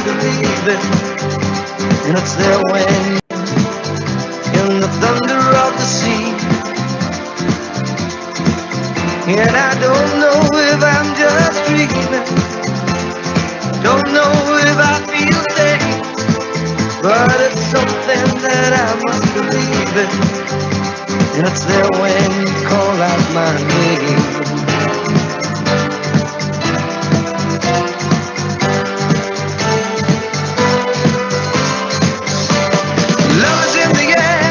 believe it. And it's there when in the thunder of the sea. And I don't know if I'm just dreaming, don't know if I feel safe, but it's something that I must believe in. And it's there when you call out my name. Love is in the air,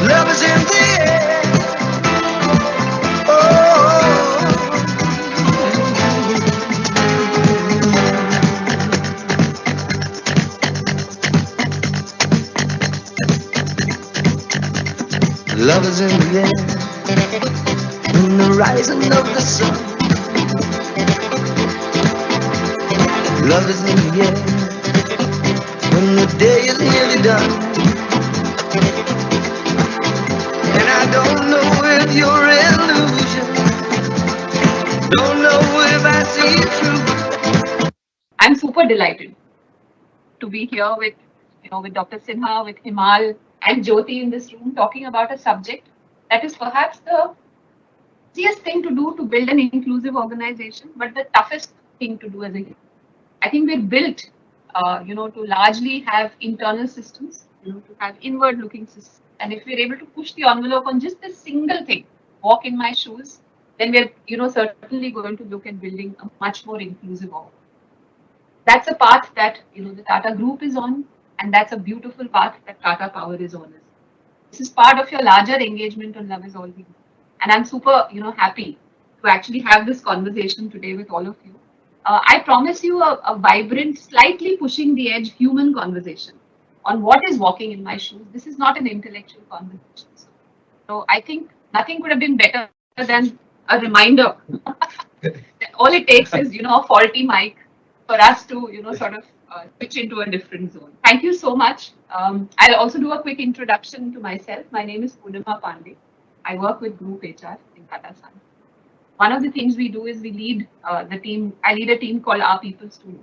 love is in the air. Oh, love is in the air, in the rising of the sun. Love is in the air, when the day is nearly done. And I don't know if you're illusion, don't know if I see it true. I'm super delighted to be here with, with Dr. Sinha, with Himal and Jyoti in this room, talking about a subject that is perhaps the easiest thing to do to build an inclusive organization, but the toughest thing to do as a human. I think we're built, to largely have internal systems, to have inward-looking systems. And if we're able to push the envelope on just this single thing, walk in my shoes, then we're, certainly going to look at building a much more inclusive organization. That's a path that the Tata Group is on, and that's a beautiful path that Tata Power is on. This is part of your larger engagement on Love Is All We Do, and I'm super happy to actually have this conversation today with all of you. I promise you a vibrant, slightly pushing the edge human conversation on what is walking in my shoes. This is not an intellectual conversation. So I think nothing could have been better than a reminder that all it takes is a faulty mic for us to sort of switch into a different zone. Thank you so much. I'll also do a quick introduction to myself. My name is Poornima Pandey. I work with Group HR in Tata Sun. One of the things we do is we lead the team. I lead a team called Our People's Tool,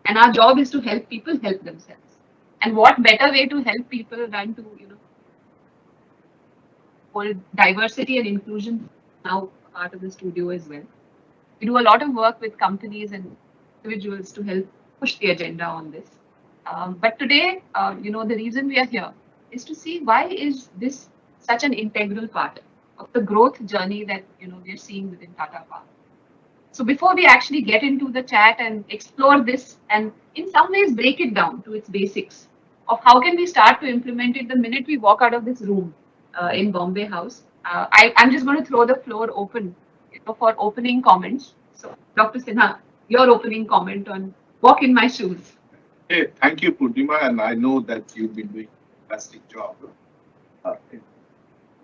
and our job is to help people help themselves. And what better way to help people than to hold diversity and inclusion now part of the studio as well. We do a lot of work with companies and individuals to help push the agenda on this. But today, the reason we are here is to see why is this such an integral part of the growth journey that we are seeing within Tata Power. So before we actually get into the chat and explore this and in some ways break it down to its basics of how can we start to implement it the minute we walk out of this room in Bombay House, I'm just going to throw the floor open for opening comments. So Dr. Sinha, your opening comment on walk in my shoes. Hey, thank you, Poornima, and I know that you've been doing a fantastic job in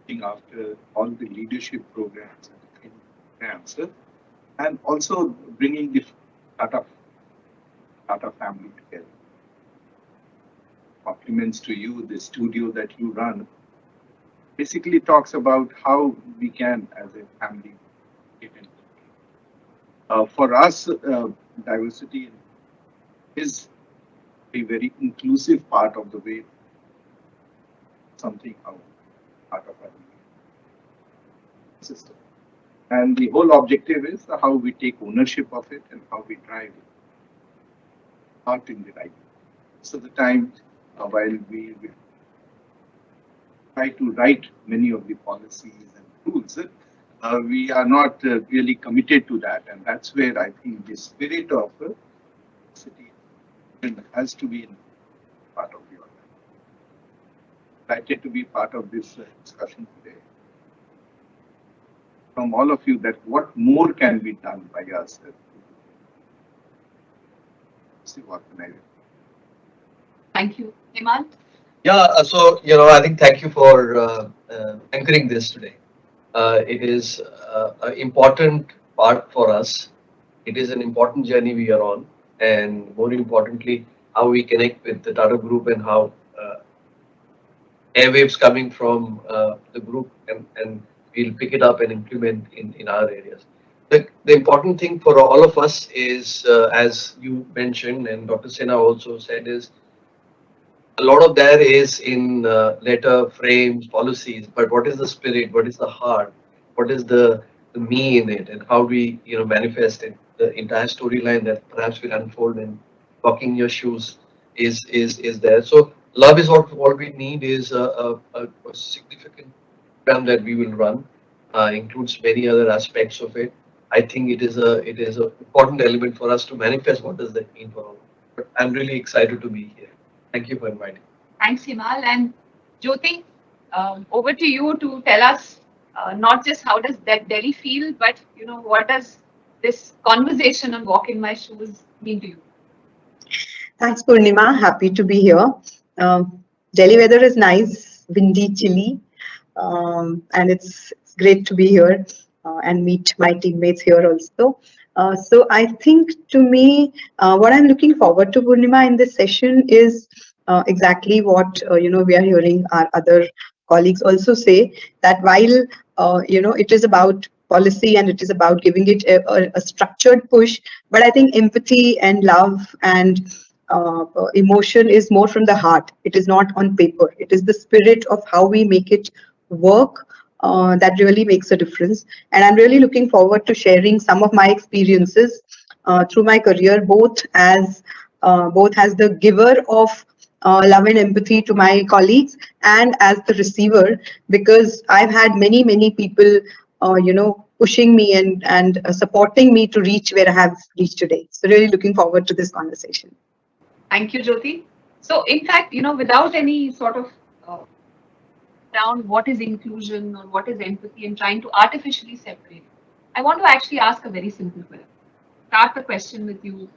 looking after all the leadership programs and the training programs, and also bringing the Tata family together. Compliments to you, the studio that you run basically talks about how we can, as a family, get in. For us, diversity is a very inclusive part of the way something out of our system. And the whole objective is how we take ownership of it and how we drive it out in the right. So the time while we try to write many of the policies and rules, we are not really committed to that. And that's where I think the spirit of city has to be part of the organization. Excited to be part of this discussion today. From all of you, that what more can be done by us to organize. Thank you. Himal? Yeah, so, I think thank you for anchoring this today. It is an important part for us. It is an important journey we are on. And more importantly, how we connect with the Tata Group and how airwaves coming from the group and we'll pick it up and implement in our areas. the important thing for all of us is, as you mentioned and Dr. Sinha also said, is a lot of that is in letter frames, policies, but what is the spirit? What is the heart? What is the me in it? And how do we, manifest it? The entire storyline that perhaps will unfold in walking your shoes is there. So love is what we need is a significant program that we will run, includes many other aspects of it. I think it is a important element for us to manifest what does that mean for all. But I'm really excited to be here. Thank you for inviting. Thanks, Himal. And Jyoti, over to you to tell us not just how does that Delhi feel, but what does this conversation on walk in my shoes mean to you? Thanks, Poornima. Happy to be here. Delhi weather is nice, windy, chilly, and it's great to be here and meet my teammates here also. So I think to me, what I'm looking forward to, Poornima, in this session is exactly what we are hearing our other colleagues also say, that while it is about policy and it is about giving it a structured push, but I think empathy and love and emotion is more from the heart. It is not on paper. It is the spirit of how we make it work that really makes a difference. And I'm really looking forward to sharing some of my experiences through my career, both as the giver of love and empathy to my colleagues and as the receiver, because I've had many people pushing me and supporting me to reach where I have reached today. So really looking forward to this conversation. Thank you, Jyoti. So, in fact, without any sort of around what is inclusion or what is empathy and trying to artificially separate, I want to actually ask a very simple question. Start the question with you.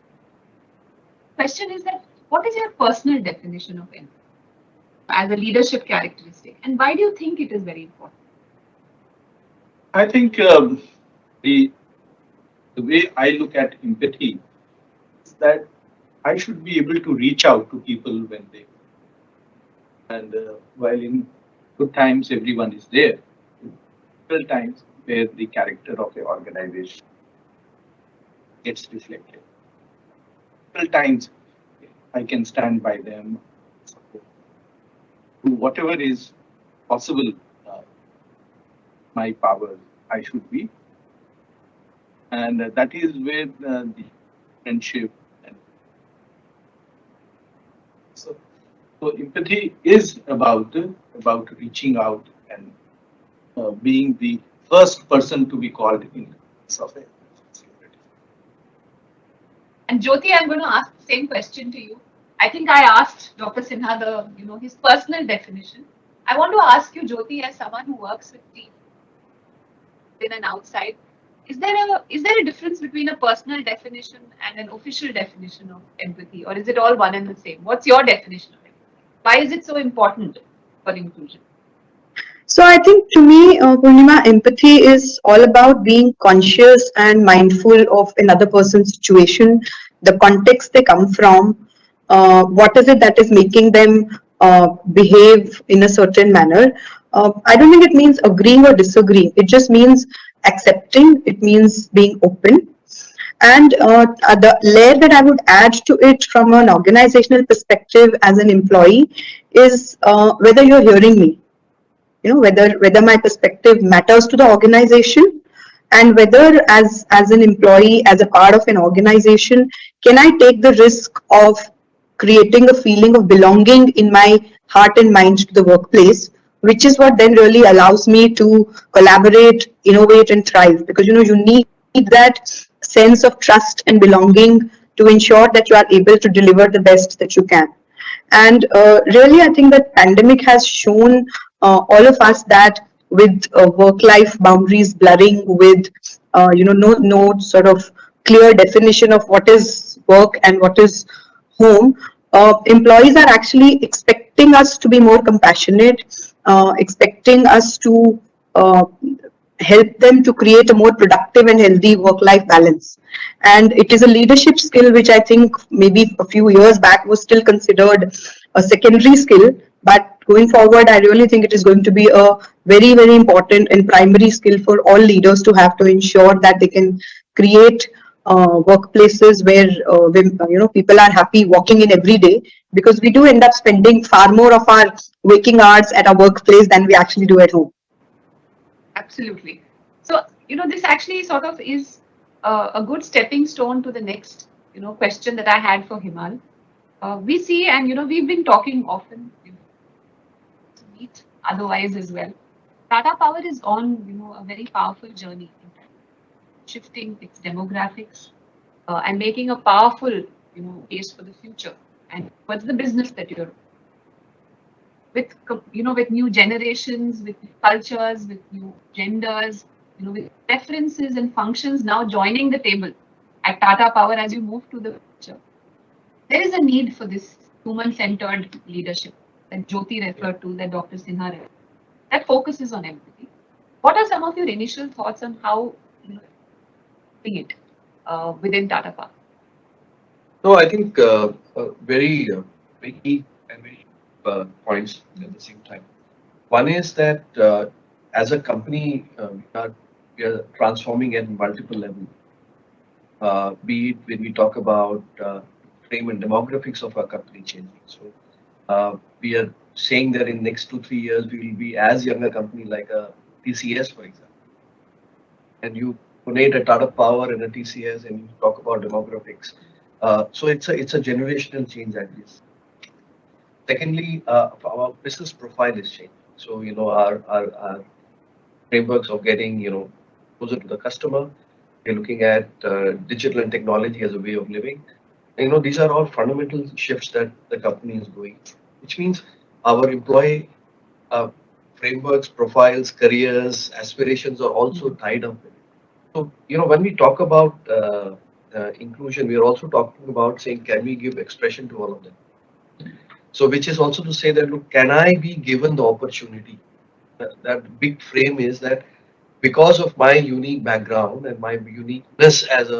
Question is that what is your personal definition of empathy as a leadership characteristic, and why do you think it is very important? I think the way I look at empathy is that I should be able to reach out to people when they, and while in good times everyone is there, difficult times where the character of the organization gets reflected. Difficult times I can stand by them, support, do whatever is possible, my power I should be, and that is where the friendship and so. So empathy is about reaching out and being the first person to be called in case of a responsibility. And Jyoti, I'm going to ask the same question to you. I think I asked Dr. Sinha his personal definition. I want to ask you, Jyoti, as someone who works with teams in and outside, is there a difference between a personal definition and an official definition of empathy, or is it all one and the same? What's your definition of empathy? Why is it so important for inclusion? So I think to me, Poornima, empathy is all about being conscious and mindful of another person's situation, the context they come from, what is it that is making them behave in a certain manner. I don't think it means agreeing or disagreeing. It just means accepting. It means being open. And the layer that I would add to it from an organizational perspective as an employee is whether you're hearing me, whether my perspective matters to the organization, and whether as an employee, as a part of an organization, can I take the risk of creating a feeling of belonging in my heart and mind to the workplace, which is what then really allows me to collaborate, innovate, and thrive, because you need that sense of trust and belonging to ensure that you are able to deliver the best that you can. And really, I think that pandemic has shown all of us that with work-life boundaries blurring, with no sort of clear definition of what is work and what is home, employees are actually expecting us to be more compassionate, expecting us to help them to create a more productive and healthy work-life balance. And it is a leadership skill which I think maybe a few years back was still considered a secondary skill, but going forward, I really think it is going to be a very, very important and primary skill for all leaders to have to ensure that they can create workplaces where people are happy walking in every day, because we do end up spending far more of our waking hours at our workplace than we actually do at home. Absolutely. So, this actually sort of is a good stepping stone to the next, question that I had for Himal. We see, and we've been talking often, to meet otherwise as well. Tata Power is on, a very powerful journey in shifting its demographics and making a powerful, case for the future. And what's the business that you're with, with new generations, with cultures, with new genders, with preferences and functions now joining the table at Tata Power as you move to the future. There is a need for this human-centered leadership that Jyoti referred to, that Dr. Sinha referred to, that focuses on empathy. What are some of your initial thoughts on how doing it within Tata Power? No, I think very key and very points at the same time. One is that as a company, we are transforming at multiple levels. Be it when we talk about frame and demographics of our company changing. So we are saying that in next 2-3 years we will be as young a company like a TCS, for example. And you donate a Tata Power and a TCS, and you talk about demographics. So it's a generational change at least. Secondly, our business profile is changing. So our frameworks of getting closer to the customer. We're looking at digital and technology as a way of living. These are all fundamental shifts that the company is going through, which means our employee frameworks, profiles, careers, aspirations are also tied up with it. So, when we talk about inclusion, we are also talking about saying, can we give expression to all of them? So, which is also to say that, look, can I be given the opportunity? That big frame is that because of my unique background and my uniqueness as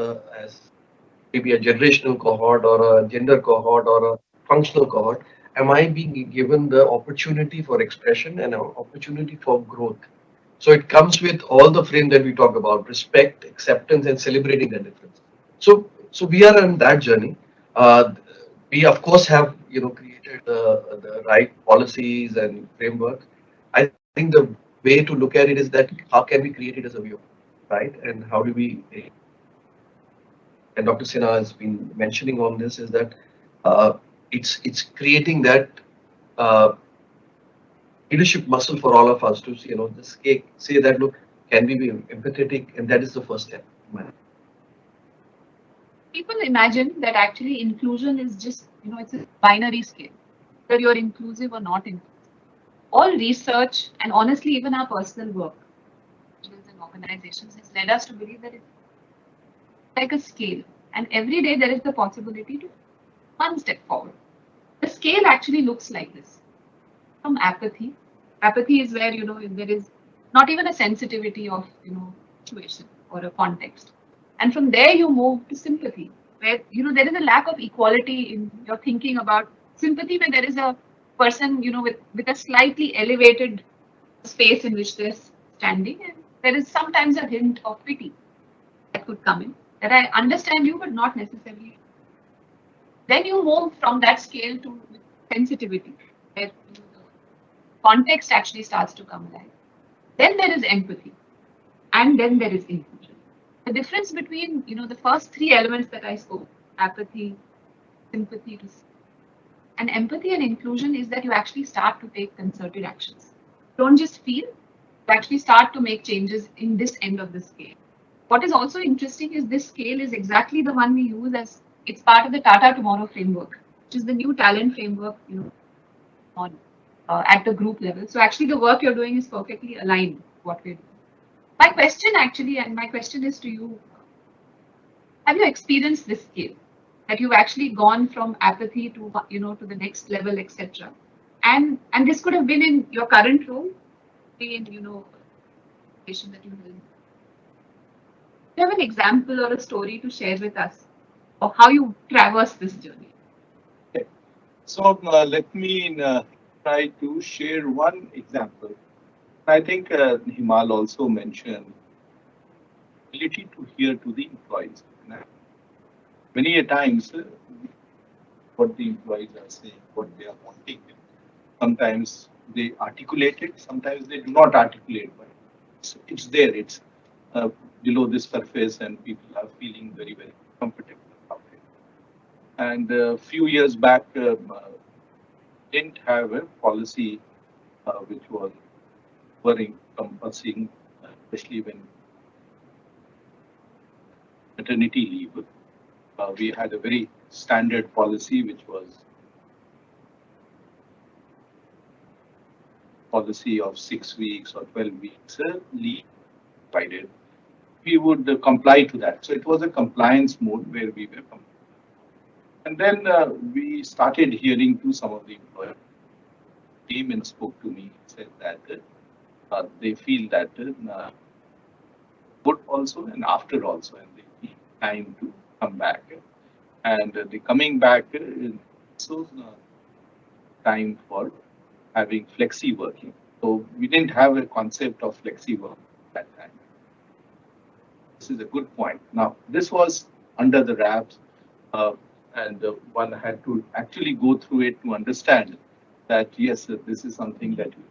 maybe a generational cohort or a gender cohort or a functional cohort, am I being given the opportunity for expression and an opportunity for growth? So it comes with all the frame that we talk about: respect, acceptance, and celebrating the difference. So we are on that journey. We of course have created the right policies and framework. I think the way to look at it is that how can we create it as a view, right? And how do we? And Dr. Sinha has been mentioning on this is that it's creating that leadership muscle for all of us to just say that, look, can we be empathetic, and that is the first step. People imagine that actually inclusion is just it's a binary scale, whether you're inclusive or not inclusive. All research and honestly even our personal work and organizations has led us to believe that it's like a scale, and every day there is the possibility to one step forward. The scale actually looks like this. From apathy. Apathy is where there is not even a sensitivity of situation or a context, and from there you move to sympathy, where there is a lack of equality in your thinking about sympathy, when there is a person with a slightly elevated space in which they're standing, and there is sometimes a hint of pity that could come in. That I understand you, but not necessarily. Then you move from that scale to sensitivity, where the context actually starts to come alive. Then there is empathy, and then there is inclusion. The difference between the first three elements that I spoke, apathy, sympathy, and empathy and inclusion, is that you actually start to take concerted actions. Don't just feel, you actually start to make changes in this end of the scale. What is also interesting is this scale is exactly the one we use as it's part of the Tata Tomorrow framework, which is the new talent framework on at the group level. So actually the work you're doing is perfectly aligned with what we're doing. My question is to you, have you experienced this scale? That you've actually gone from apathy to to the next level, etc. And this could have been in your current role, in situation that you held. Do you have an example or a story to share with us of how you traverse this journey? Okay. So let me try to share one example. I think Himal also mentioned ability to hear to the employees. Many a times, what the employees are saying, what they are wanting, sometimes they articulate it, sometimes they do not articulate, but it's there, it's below the surface, and people are feeling very, very comfortable about it. And a few years back, didn't have a policy which was very encompassing, especially when maternity leave. We had a very standard policy, which was policy of 6 weeks or 12 weeks leave provided. We would comply to that. So it was a compliance mode where we were. And then we started hearing to some of the employers came and spoke to me, said that they feel that good also and after also, and they need time to come back. And the coming back is also time for having flexi working. So we didn't have a concept of flexi work at that time. This is a good point. Now, this was under the wraps, and one had to actually go through it to understand that yes, this is something that we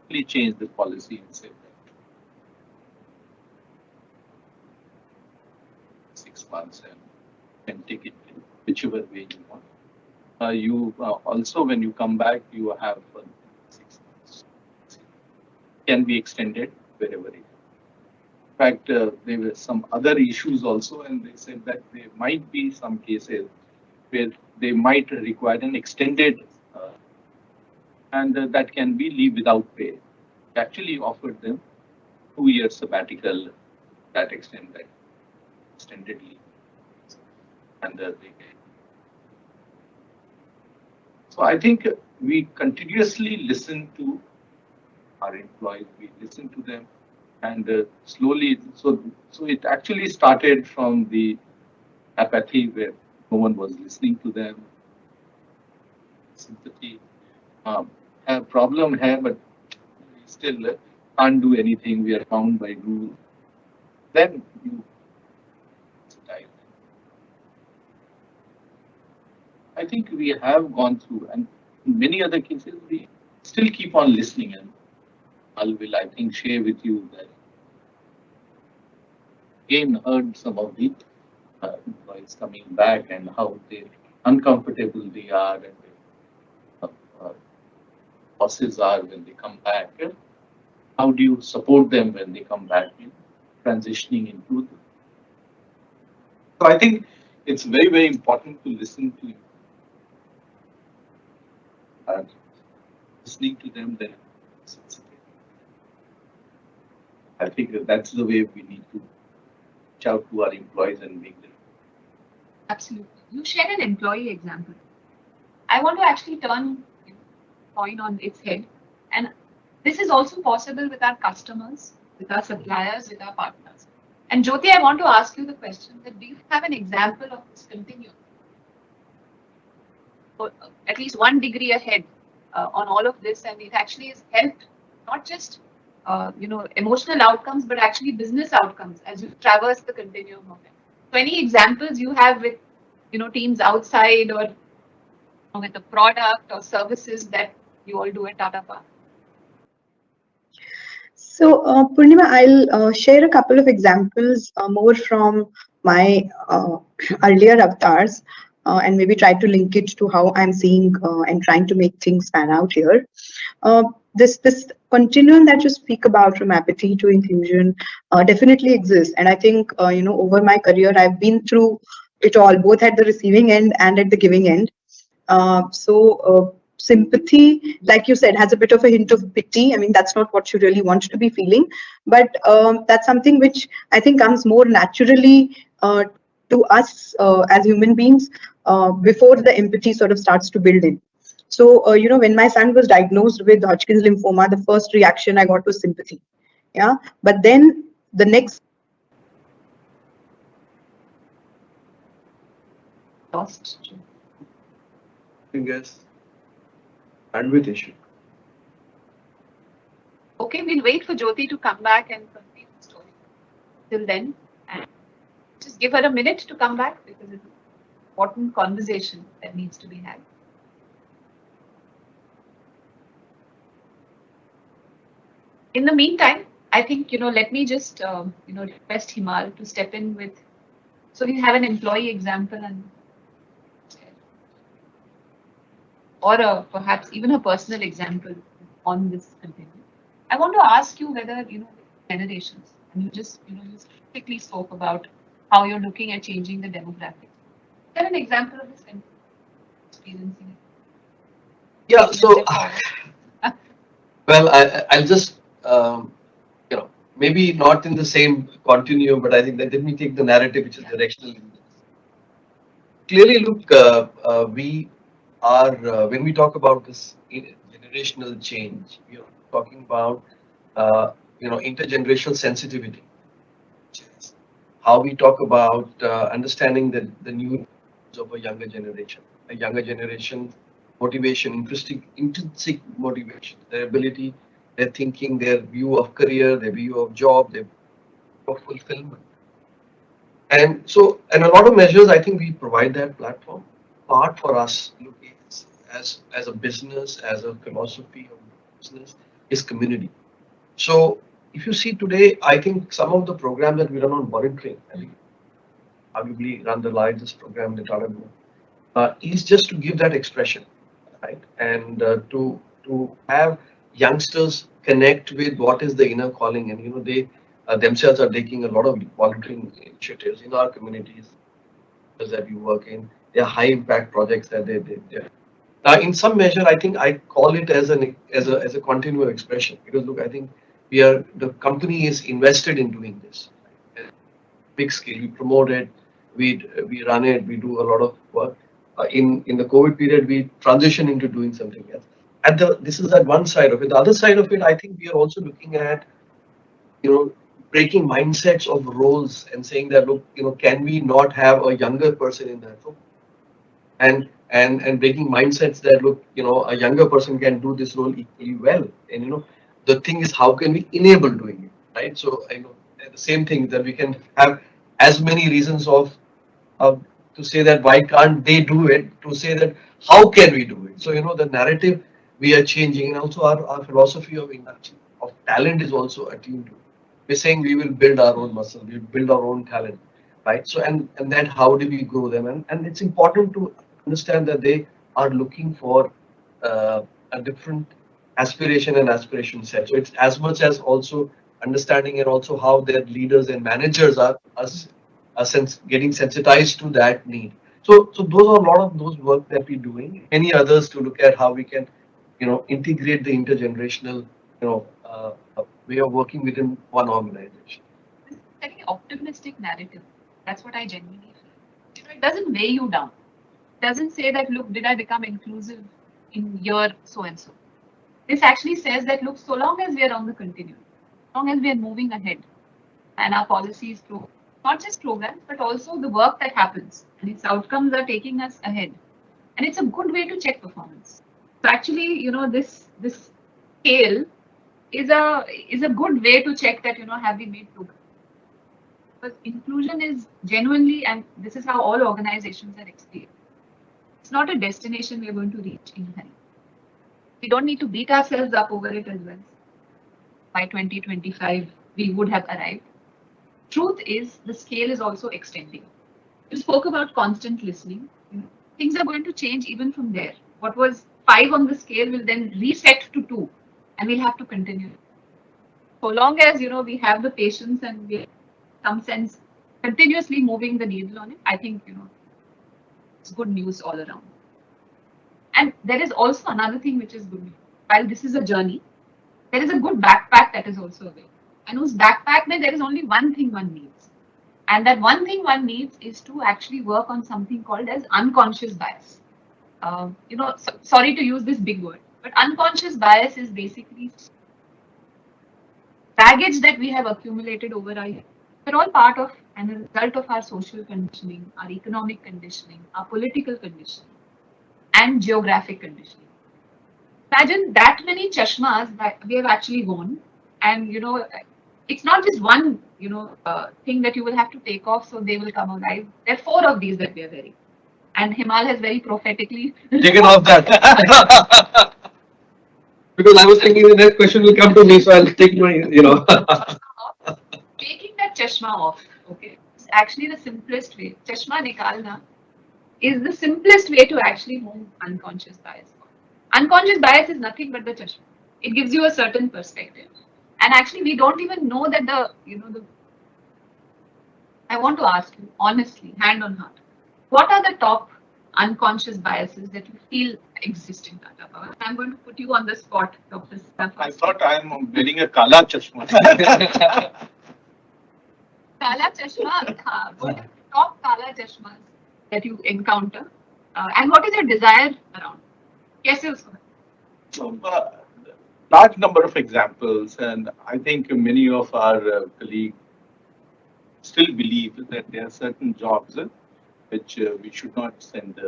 really change the policy and say that 6 months and can take it whichever way you want. You also, when you come back, you have 6 months. Can be extended wherever it is. In fact, there were some other issues also, and they said that there might be some cases where they might require an extended, and that can be leave without pay. We actually offered them 2 year sabbatical that extent, that extended leave, and they. So I think we continuously listen to our employees. We listen to them, and slowly, so it actually started from the apathy where no one was listening to them, sympathy, have problem here, but we still can't do anything. We are bound by rules. Then you, I think we have gone through, and in many other cases we still keep on listening, and I think share with you that again heard some of the employees coming back and how they uncomfortable they are, and uh, uh, bosses are when they come back. How do you support them when they come back in transitioning into the. So I think it's very, very important to listen to listening to them, then I think that's the way we need to reach out to our employees and make them. Absolutely. You shared an employee example. I want to actually turn the point on its head. And this is also possible with our customers, with our suppliers, with our partners. And Jyoti, I want to ask you the question that do you have an example of this continuum? Or at least 1 degree ahead on all of this, and it actually has helped not just emotional outcomes, but actually business outcomes as you traverse the continuum of it. So any examples you have with teams outside or with a product or services that you all do at Tata Power? So, Purnima, I'll share a couple of examples more from my earlier avatars and maybe try to link it to how I'm seeing and trying to make things pan out here. This continuum that you speak about from apathy to inclusion definitely exists. And I think, over my career, I've been through it all, both at the receiving end and at the giving end. Sympathy, like you said, has a bit of a hint of pity. I mean, that's not what you really want to be feeling, but that's something which I think comes more naturally to us as human beings before the empathy sort of starts to build in. So, when my son was diagnosed with Hodgkin's lymphoma, the first reaction I got was sympathy. Yeah, but then the next. Lost. I guess. bandwidth issue. Okay, we'll wait for Jyoti to come back and complete the story. Till then, and just give her a minute to come back because it's an important conversation that needs to be had. In the meantime, I think, let me just, request Himal to step in with, so we have an employee example and, or perhaps even a personal example on this continuum. I want to ask you whether, generations, and you just, just quickly spoke about how you're looking at changing the demographics. Is there an example of this kind of experiencing it? Yeah, Taking a so, step forward? well, I'll just, maybe not in the same continuum, but I think that let me take the narrative which is directional. Clearly, look, we are, when we talk about this generational change, we are talking about, intergenerational sensitivity, how we talk about understanding the new needs of a younger generation motivation, intrinsic motivation, their ability, their thinking, their view of career, their view of job, their view of fulfillment. And so, and a lot of measures, I think we provide that platform. Part for us, look, is as a business, as a philosophy of business, is community. So, if you see today, I think some of the programs that we run on monitoring, I think arguably run the largest program in the Tata Group, is just to give that expression, right? And to have youngsters connect with what is the inner calling, and they themselves are taking a lot of volunteering initiatives in our communities that we work in. They are high impact projects that they are. Now, in some measure, I think I call it as a continuous expression because look, I think the company is invested in doing this. Right? Big scale, we promote it, we run it, we do a lot of work. In the COVID period, we transition into doing something else. This is at one side of it. The other side of it, I think we are also looking at breaking mindsets of roles and saying that look, can we not have a younger person in that role? And breaking mindsets that look, a younger person can do this role equally well. And the thing is, how can we enable doing it, right? So the same thing that we can have as many reasons of to say that why can't they do it, to say that how can we do it. So the narrative we are changing, and also our philosophy of induction of talent is also attuned to. We're saying we will build our own muscle, we will build our own talent, right? So and then how do we grow them? And it's important to understand that they are looking for a different aspiration set. So it's as much as also understanding and also how their leaders and managers are getting sensitized to that need. So those are a lot of those work that we're doing. Many others to look at how we can, integrate the intergenerational, way of working within one organization. This is a very optimistic narrative. That's what I genuinely feel. It doesn't weigh you down. It doesn't say that, look, did I become inclusive in year so and so? This actually says that, look, so long as we are on the continuum, as long as we are moving ahead and our policies, not just programs, but also the work that happens and its outcomes are taking us ahead. And it's a good way to check performance. So actually, this scale is a good way to check that, have we made progress? Because inclusion is genuinely, and this is how all organizations are experienced. It's not a destination we're going to reach in a hurry. We don't need to beat ourselves up over it as well. By 2025, we would have arrived. Truth is, the scale is also extending. You spoke about constant listening. Things are going to change even from there. What was 5 on the scale will then reset to 2, and we'll have to continue. So long as we have the patience and we, in some sense, continuously moving the needle on it, I think it's good news all around. And there is also another thing which is good news. While this is a journey, there is a good backpack that is also available. And whose backpack there is only one thing one needs. And that one thing one needs is to actually work on something called as unconscious bias. Sorry to use this big word, but unconscious bias is basically baggage that we have accumulated over our years. We're all part of and a result of our social conditioning, our economic conditioning, our political conditioning, and geographic conditioning. Imagine that many chashmas that we have actually worn, and it's not just one thing that you will have to take off so they will come alive. There are four of these that we are wearing, and Himal has very prophetically Taken off that. Because I was thinking the next question will come to me, so I'll take my. taking that chashma off. Okay, it's actually the simplest way. Chashma nikalna is the simplest way to actually move unconscious bias. Unconscious bias is nothing but the chashma. It gives you a certain perspective. And actually, we don't even know that I want to ask you, honestly, hand on heart, what are the top unconscious biases that you feel exist in Tata Power? I'm going to put you on the spot, Dr. Sinha. I thought I'm wearing a kala chashma. Kala chashma, what are the top kala chashmas that you encounter? And what is your desire around? Kaise usko? So, large number of examples, and I think many of our colleagues still believe that there are certain jobs which we should not send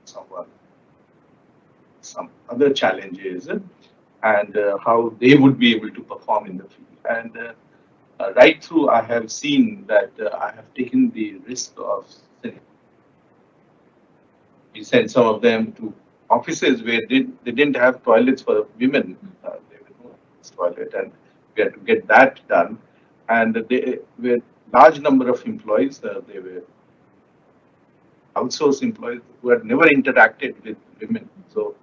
someone some other challenges and how they would be able to perform in the field. And right through, I have seen that I have taken the risk of we sent some of them to offices where they didn't have toilets for women. There was no toilet, and we had to get that done. And they were large number of employees. They were outsourced employees who had never interacted with women. So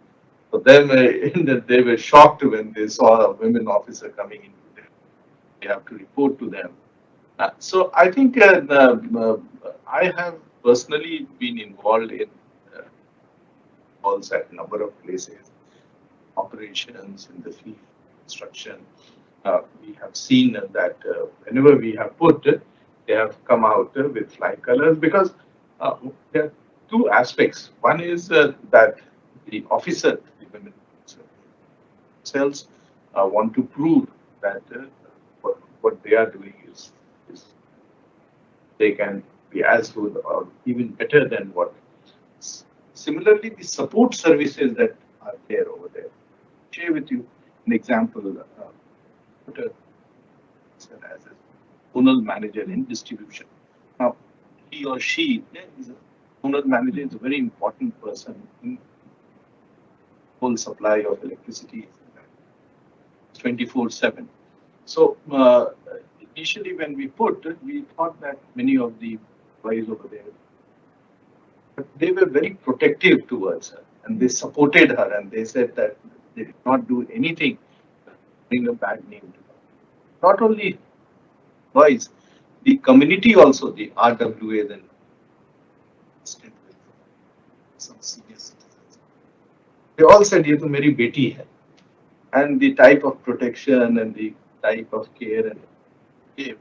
for them, they were shocked when they saw a women officer coming in. They have to report to them. So I think I have personally been involved in calls at a number of places, operations in the field, construction. We have seen that whenever we have put, they have come out with fly colors because there are two aspects. One is that the officer, the women themselves, want to prove that what they are doing is they can be as good or even better than what. Similarly, the support services that are there over there. Share with you an example. Put a as a zonal manager in distribution. Now, he or she is a zonal manager is a very important person in whole supply of electricity 24/7. So initially, when we put, we thought that many of the employees over there, but they were very protective towards her, and they supported her, and they said that they did not do anything to bring a bad name to her. Not only employees, the community also, the RWAs and some senior citizens, they all said, "ये तो मेरी बेटी है," and the type of protection and the type of care and gave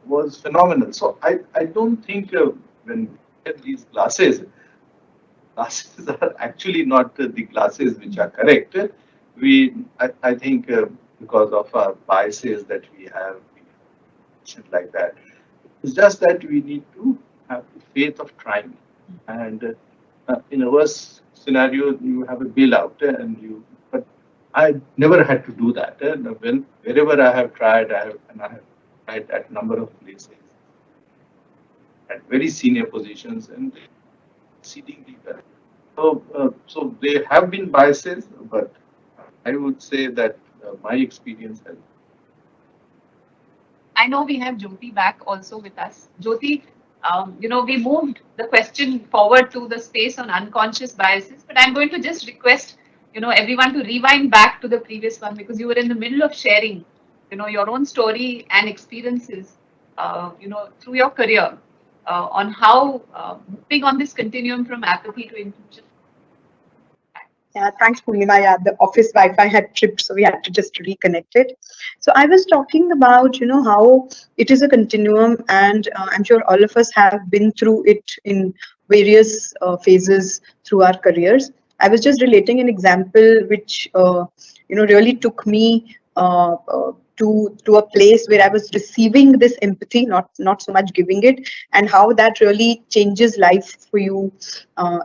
was phenomenal. So I don't think when we get these glasses are actually not the glasses which are correct. I think because of our biases that we have, like that. It's just that we need to have the faith of trying. And in a worst scenario, you have a bailout, but I never had to do that. Wherever I have tried, I have tried at a number of places at very senior positions and exceedingly well. So there have been biases, but I would say that my experience has. I know we have Jyoti back also with us. Jyoti, we moved the question forward to the space on unconscious biases, but I'm going to just request, everyone to rewind back to the previous one because you were in the middle of sharing, your own story and experiences, through your career on how moving on this continuum from apathy to inclusion. Yeah, thanks, Poornima. Yeah, the office Wi-Fi had tripped, so we had to just reconnect it. So I was talking about, how it is a continuum, and I'm sure all of us have been through it in various phases through our careers. I was just relating an example which, really took me to to a place where I was receiving this empathy, not so much giving it, and how that really changes life for you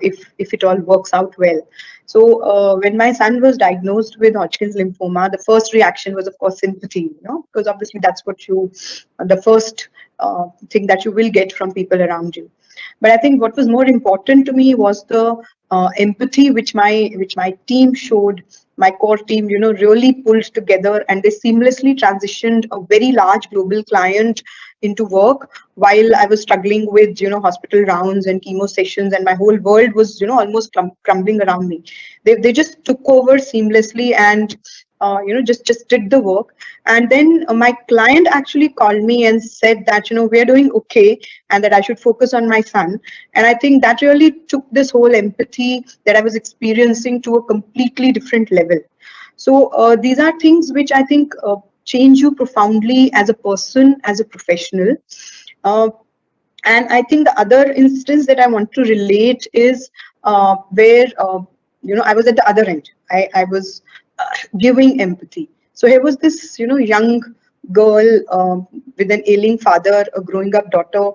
if it all works out well. So when my son was diagnosed with Hodgkin's lymphoma, the first reaction was, of course, sympathy, because obviously that's what the first thing that you will get from people around you. But I think what was more important to me was the empathy which my team showed. My core team, really pulled together, and they seamlessly transitioned a very large global client into work while I was struggling with, hospital rounds and chemo sessions, and my whole world was, almost crumbling around me. They just took over seamlessly and just did the work. And then my client actually called me and said that, we're doing okay, and that I should focus on my son. And I think that really took this whole empathy that I was experiencing to a completely different level. So these are things which I think change you profoundly as a person, as a professional. Uh, and I think the other instance that I want to relate is where I was at the other end. I was giving empathy. So here was this young girl with an ailing father, a growing up daughter,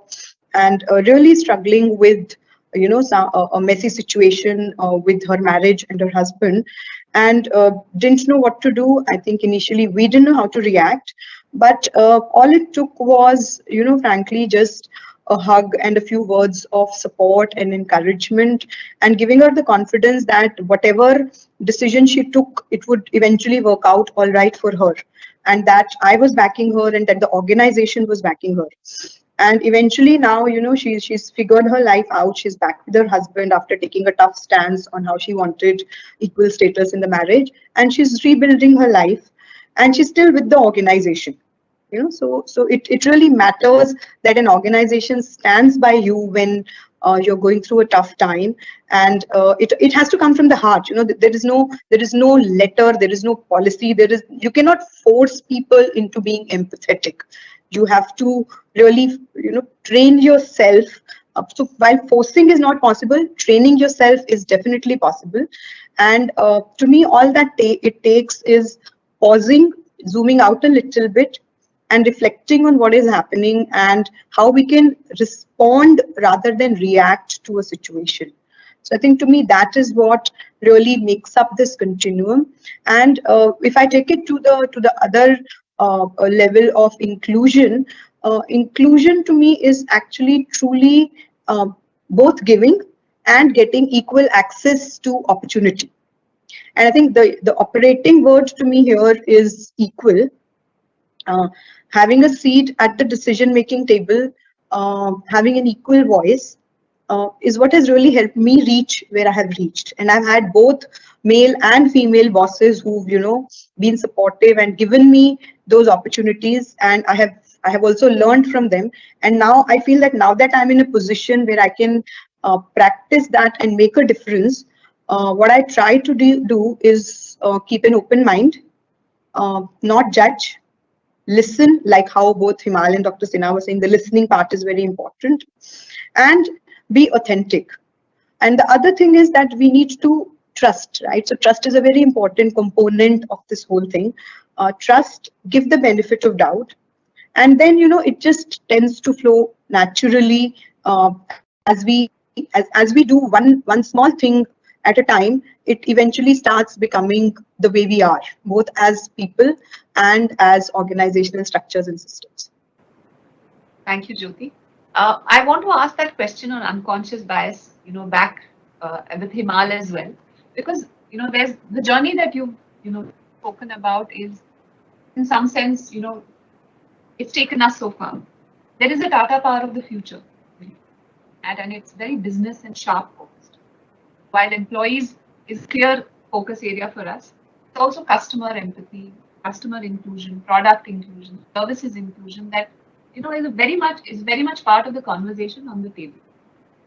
and really struggling with a messy situation with her marriage and her husband, and didn't know what to do. I think initially we didn't know how to react, but all it took was, frankly, just a hug and a few words of support and encouragement, and giving her the confidence that whatever decision she took, it would eventually work out all right for her, and that I was backing her and that the organization was backing her. And eventually now, she's figured her life out. She's back with her husband after taking a tough stance on how she wanted equal status in the marriage, and she's rebuilding her life, and she's still with the organization. So it really matters that an organization stands by you when you're going through a tough time, and it has to come from the heart. There is no letter, there is no policy, you cannot force people into being empathetic. You have to really train yourself. So while forcing is not possible, training yourself is definitely possible. And to me, all that it takes is pausing, zooming out a little bit, and reflecting on what is happening and how we can respond rather than react to a situation. So I think to me that is what really makes up this continuum. And if I take it to the other level of inclusion, inclusion to me is actually truly both giving and getting equal access to opportunity. And I think the operating word to me here is equal. Having a seat at the decision-making table, having an equal voice, is what has really helped me reach where I have reached. And I've had both male and female bosses who've been supportive and given me those opportunities, and I have also learned from them. And now I feel that now that I'm in a position where I can practice that and make a difference, what I try to do is keep an open mind, not judge, listen, like how both Himal and Dr. Sinha were saying, the listening part is very important, and be authentic. And the other thing is that we need to trust, right? So trust is a very important component of this whole thing. Trust, give the benefit of doubt, and then it just tends to flow naturally as we do one small thing at a time. It eventually starts becoming the way we are, both as people and as organizational structures and systems. Thank you, Jyoti. I want to ask that question on unconscious bias, back with Himal as well, because there's the journey that you've spoken about is, in some sense, it's taken us so far. There is a Tata Power of the future, and it's very business and sharp focused. While employees is clear focus area for us, it's also customer empathy, customer inclusion, product inclusion, services inclusion that is very much part of the conversation on the table.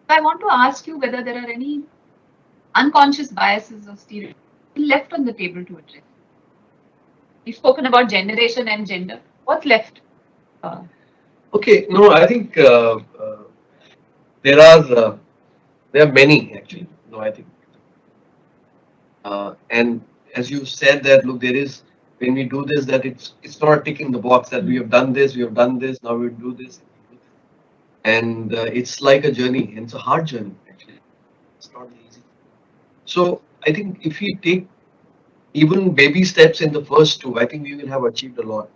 So I want to ask you whether there are any unconscious biases or stereotypes left on the table to address. We've spoken about generation and gender. What's left? Okay, no, I think there are many actually. No, I think, and as you said that, look, there is when we do this, that it's not ticking the box that we have done this, now we do this, and it's like a journey, and it's a hard journey actually. It's not easy. So I think if we take even baby steps in the first two, I think we will have achieved a lot.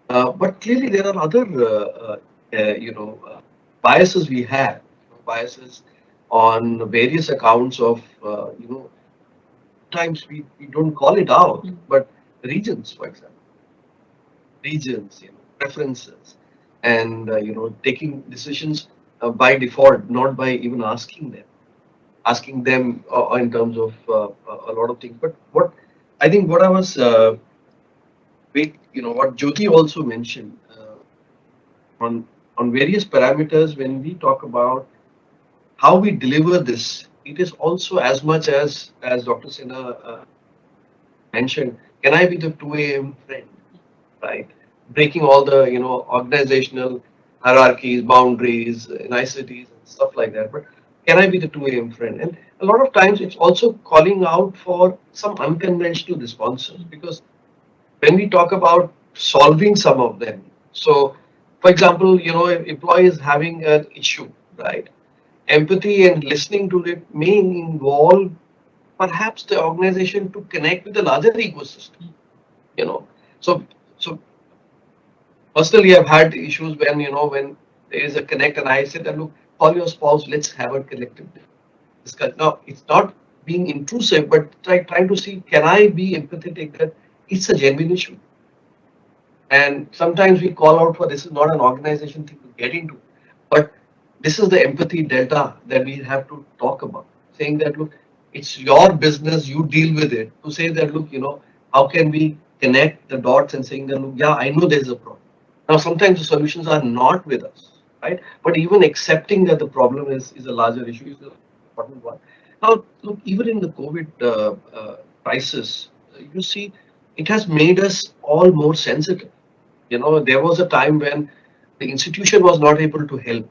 But clearly, there are other, biases we have, biases on various accounts of, times we don't call it out, but regions, for example, regions, preferences, and, taking decisions by default, not by even asking them in terms of a lot of things. But I think what I was, what Jyoti also mentioned on various parameters when we talk about how we deliver this, it is also as much as Dr. Sinha mentioned. Can I be the 2 a.m. friend, right? Breaking all the organizational hierarchies, boundaries, niceties, and stuff like that. But can I be the 2 a.m. friend? And a lot of times it's also calling out for some unconventional responses, because when we talk about solving some of them, so for example, if employee is having an issue, right? Empathy and listening to it may involve perhaps the organization to connect with the larger ecosystem. You know, so so personally, I've had issues when when there is a connect, and I said that, look, call your spouse, let's have a collective discussion. Now, it's not being intrusive, but trying to see, can I be empathetic that it's a genuine issue. And sometimes we call out for, this is not an organization thing to get into, but this is the empathy delta that we have to talk about. Saying that, look, it's your business, you deal with it. To say that, look, how can we connect the dots and saying that, look, yeah, I know there's a problem. Now, sometimes the solutions are not with us, right? But even accepting that the problem is a larger issue is an important one. Now, look, even in the COVID crisis, you see, it has made us all more sensitive. There was a time when the institution was not able to help,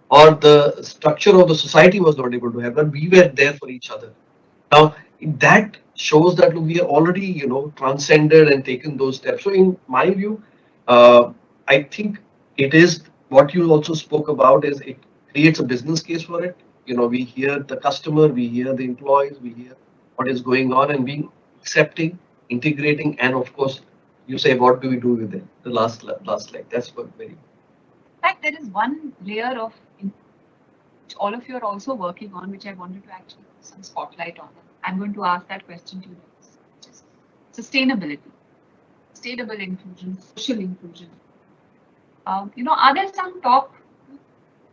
or the structure of the society was not able to help, but we were there for each other. Now, that shows that we are already, transcended and taken those steps. So, in my view, I think it is what you also spoke about, is it creates a business case for it. We hear the customer, we hear the employees, we hear what is going on, and being accepting, integrating, and of course, you say, what do we do with it? The last leg. That's what very. In fact, there is one layer of which all of you are also working on, which I wanted to actually put some spotlight on. I'm going to ask that question to you next, which is sustainability, sustainable inclusion, social inclusion. Are there some top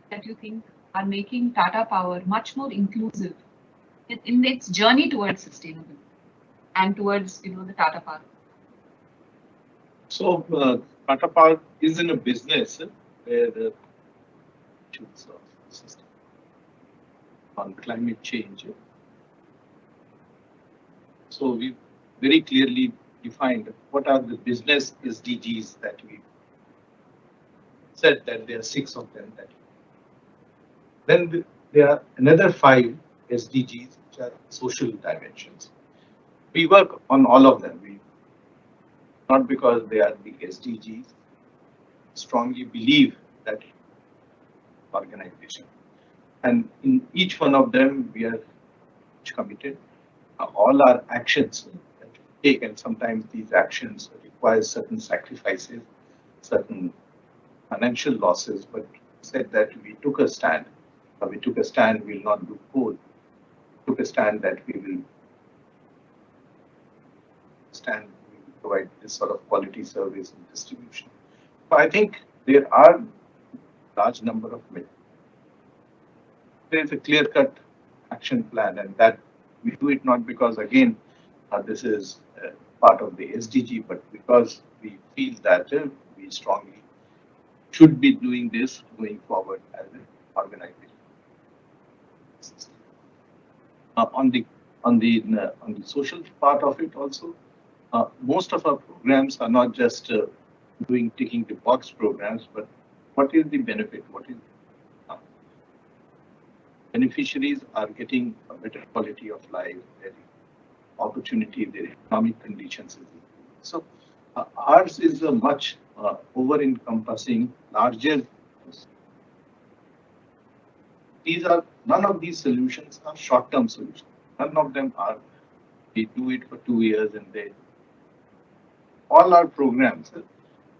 that you think are making Tata Power much more inclusive in its journey towards sustainability and towards the Tata Power? So Tata Power is in a business where the issues of system on climate change. So we very clearly defined what are the business SDGs that we said that there are 6 of them. Then there are another 5 SDGs which are social dimensions. We work on all of them. We not because they are the SDGs, strongly believe that organization. And in each one of them, we are committed. All our actions that we take, and sometimes these actions require certain sacrifices, certain financial losses, but said that we took a stand. We took a stand, we will not do coal. Took a stand that we will provide this sort of quality service and distribution. So I think there are large number of men. There is a clear-cut action plan, and that we do it not because again this is part of the SDG, but because we feel that we strongly should be doing this going forward as an organization. On the social part of it also, most of our programs are not just doing ticking the box programs, but what is the benefit? What is beneficiaries are getting a better quality of life, their opportunity, their economic conditions is improved. So ours is a much over-encompassing, larger. These are none of these solutions are short-term solutions. None of them are. We do it for 2 years and they. All our programs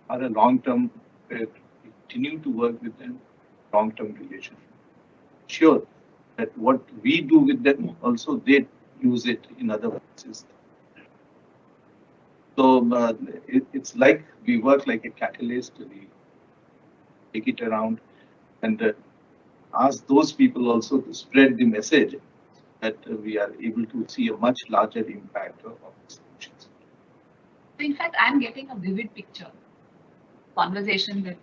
are a long-term. We continue to work with them, long-term relationship. Sure that what we do with them also they use it in other places. So it's like we work like a catalyst. We take it around and ask those people also to spread the message that we are able to see a much larger impact of the solutions. So in fact, I'm getting a vivid picture conversation that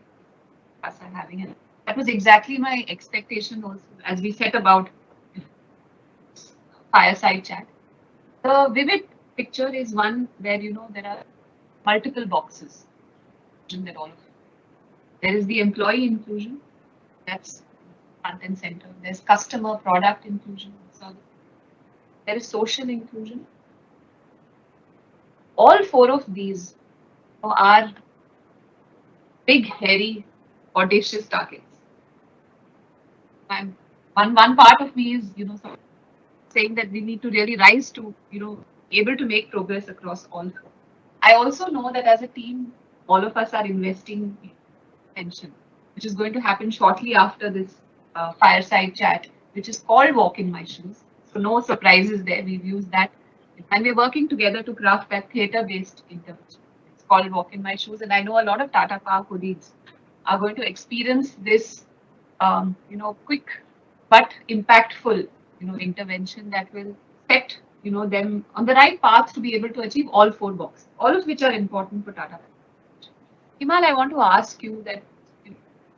us are having, and that was exactly my expectation also as we set about fireside chat. The vivid picture is one where there are multiple boxes that all of you. There is the employee inclusion, that's front and center. There's customer product inclusion. So there is social inclusion. All four of these are big, hairy, audacious targets. And one part of me is, sort of saying that we need to really rise to, able to make progress across all four. I also know that as a team, all of us are investing in attention, which is going to happen shortly after this fireside chat, which is called Walk in My Shoes. So no surprises there. We've used that. And we're working together to craft that theatre-based intervention. It's called Walk in My Shoes. And I know a lot of Tata Power colleagues are going to experience this, quick but impactful, intervention that will set, them on the right path to be able to achieve all four boxes, all of which are important for Tata. Himal, I want to ask you that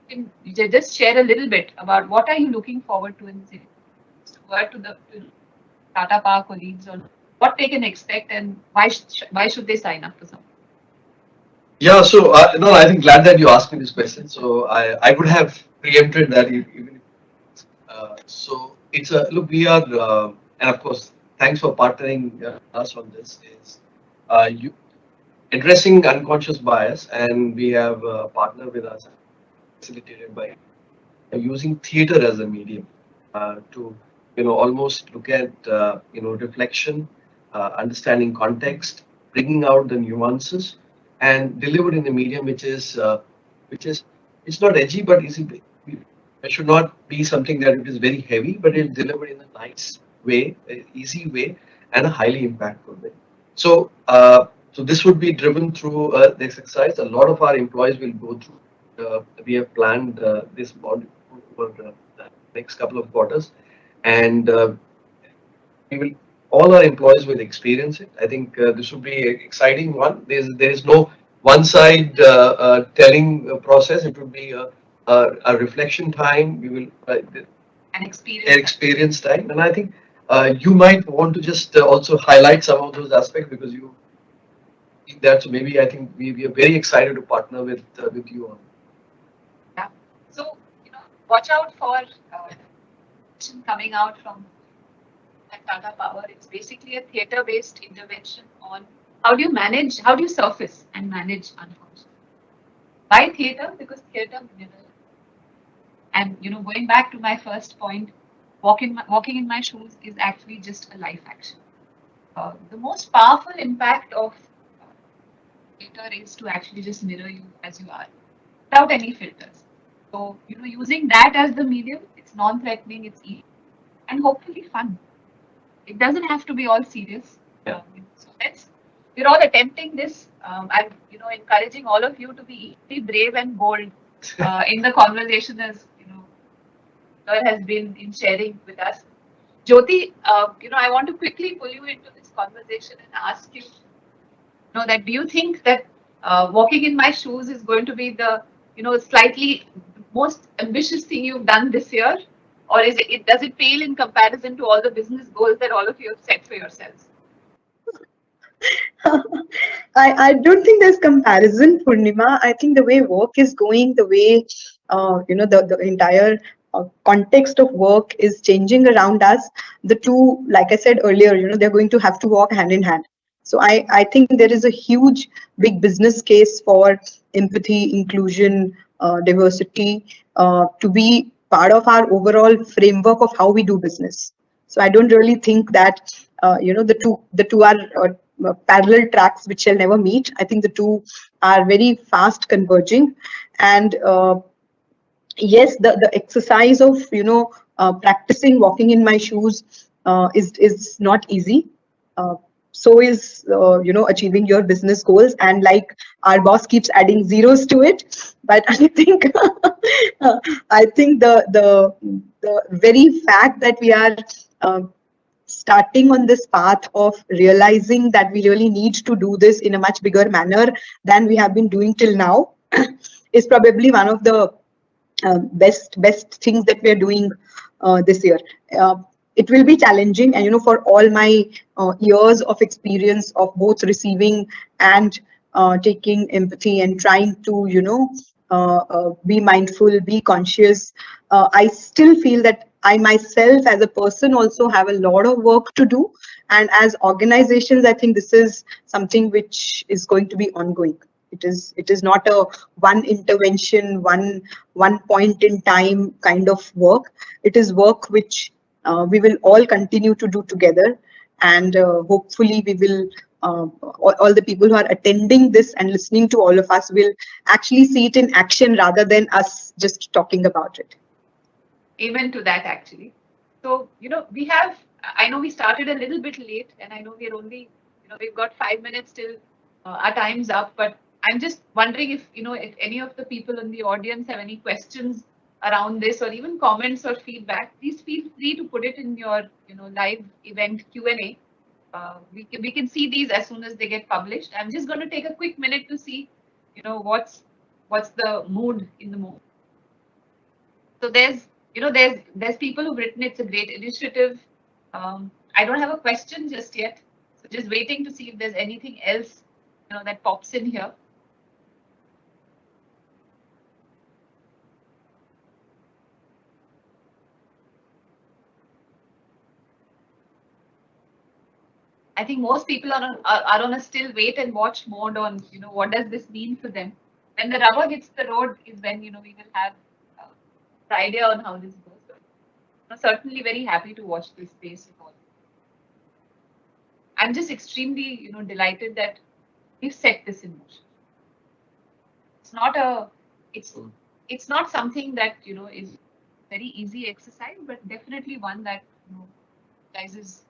can you just share a little bit about what are you looking forward to in this word to the Tata Power colleagues on what they can expect and why should they sign up for something? Yeah, so no, I think glad that you asked me this question. So I would have preempted that even. So it's a look. We are, and of course, thanks for partnering us on this. Is you addressing unconscious bias, and we have a partner with us, facilitated by using theater as a medium to almost look at reflection, understanding context, bringing out the nuances, and delivered in a medium which is it's not edgy, but it should not be something that it is very heavy, but it's delivered in a nice way, an easy way, and a highly impactful way. So so this would be driven through the exercise. A lot of our employees will go through. We have planned this module over the next couple of quarters, and we will all our employees will experience it. I think this would be an exciting one. There is no one side telling process. It would be a reflection time. We will An experience time, and I think you might want to just also highlight some of those aspects because you think that. So maybe I think we are very excited to partner with you on. Yeah. So watch out for coming out from Tata Power. It's basically a theatre-based intervention on how do you surface and manage unconscious. Why theatre? Because theatre mirrors. And going back to my first point, walking in my shoes is actually just a life action. The most powerful impact of theatre is to actually just mirror you as you are, without any filters. So using that as the medium, it's non-threatening, it's easy, and hopefully fun. It doesn't have to be all serious. Yeah. So we're all attempting this. I'm encouraging all of you to be equally brave and bold in the conversation as Sir has been in sharing with us. Jyoti, I want to quickly pull you into this conversation and ask you, that do you think that walking in my shoes is going to be the slightly most ambitious thing you've done this year, or does it pale in comparison to all the business goals that all of you have set for yourselves? I don't think there's comparison, Purnima. I think the way work is going, the way the entire context of work is changing around us. The two, like I said earlier, they're going to have to walk hand in hand. So I think there is a huge, big business case for empathy, inclusion, diversity to be part of our overall framework of how we do business. So I don't really think that the two are parallel tracks which shall never meet. I think the two are very fast converging, and yes, the exercise of practicing walking in my shoes is not easy. Uh, so is achieving your business goals, and like our boss keeps adding zeros to it. But I think I think the very fact that we are uh, starting on this path of realizing that we really need to do this in a much bigger manner than we have been doing till now is probably one of the best things that we are doing this year. Uh, it will be challenging, and for all my years of experience of both receiving and taking empathy and trying to be mindful, be conscious, I still feel that I myself as a person also have a lot of work to do, and as organizations, I think this is something which is going to be ongoing. It is not a one intervention, one point in time kind of work. It is work which we will all continue to do together, and hopefully we will all the people who are attending this and listening to all of us will actually see it in action rather than us just talking about it. Amen to that, actually. So, I know we started a little bit late, and I know we're only, we've got 5 minutes till our time's up, but I'm just wondering if any of the people in the audience have any questions around this, or even comments or feedback. Please feel free to put it in your, live event Q&A. We can see these as soon as they get published. I'm just going to take a quick minute to see, what's the mood in the moment. So there's people who've written it's a great initiative. I don't have a question just yet, so just waiting to see if there's anything else that pops in here. I think most people are on a still wait and watch mode on what does this mean for them. When the rubber hits the road is when we will have the idea on how this goes. So, certainly very happy to watch this space evolve. I'm just extremely delighted that we've set this in motion. It's not it's not something that is very easy exercise, but definitely one that utilizes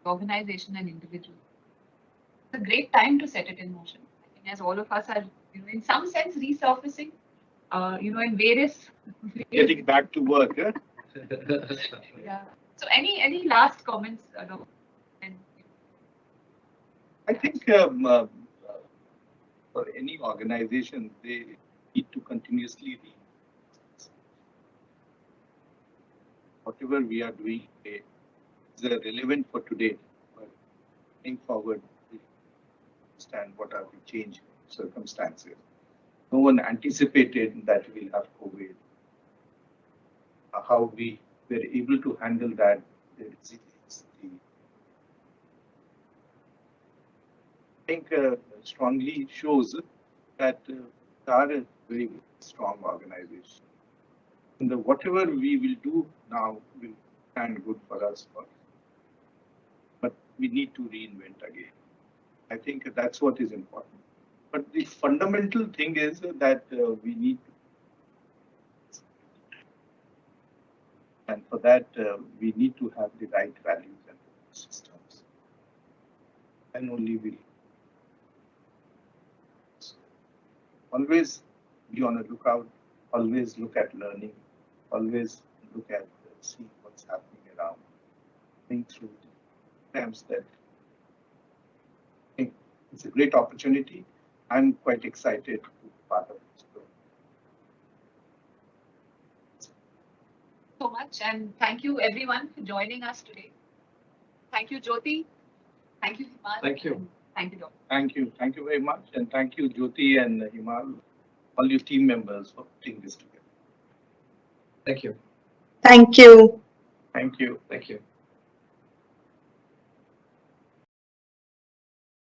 the organization and individual. It's a great time to set it in motion. I think as all of us are in some sense resurfacing, in various Getting back to work. Huh? Yeah. So any last comments? And I think for any organization, they need to continuously whatever we are doing today is relevant for today. But going forward, we understand what are the change circumstances. No one anticipated that we'll have COVID. How we were able to handle that, the resilience, I think strongly shows that we are a very strong organization. And whatever we will do now will stand good for us, but we need to reinvent again. I think that's what is important. But the fundamental thing is that we need to, and for that we need to have the right values and systems. And only we always be on a lookout, always look at learning, always look at see what's happening around, think through times that I think it's a great opportunity. I'm quite excited to be part of this program. so much, and thank you everyone for joining us today. Thank you, Jyoti. Thank you, Himal. Thank you. Thank you, Doctor. Thank you very much, and thank you, Jyoti and Himal, all your team members for putting this together. Thank you. Thank you. Thank you. Thank you.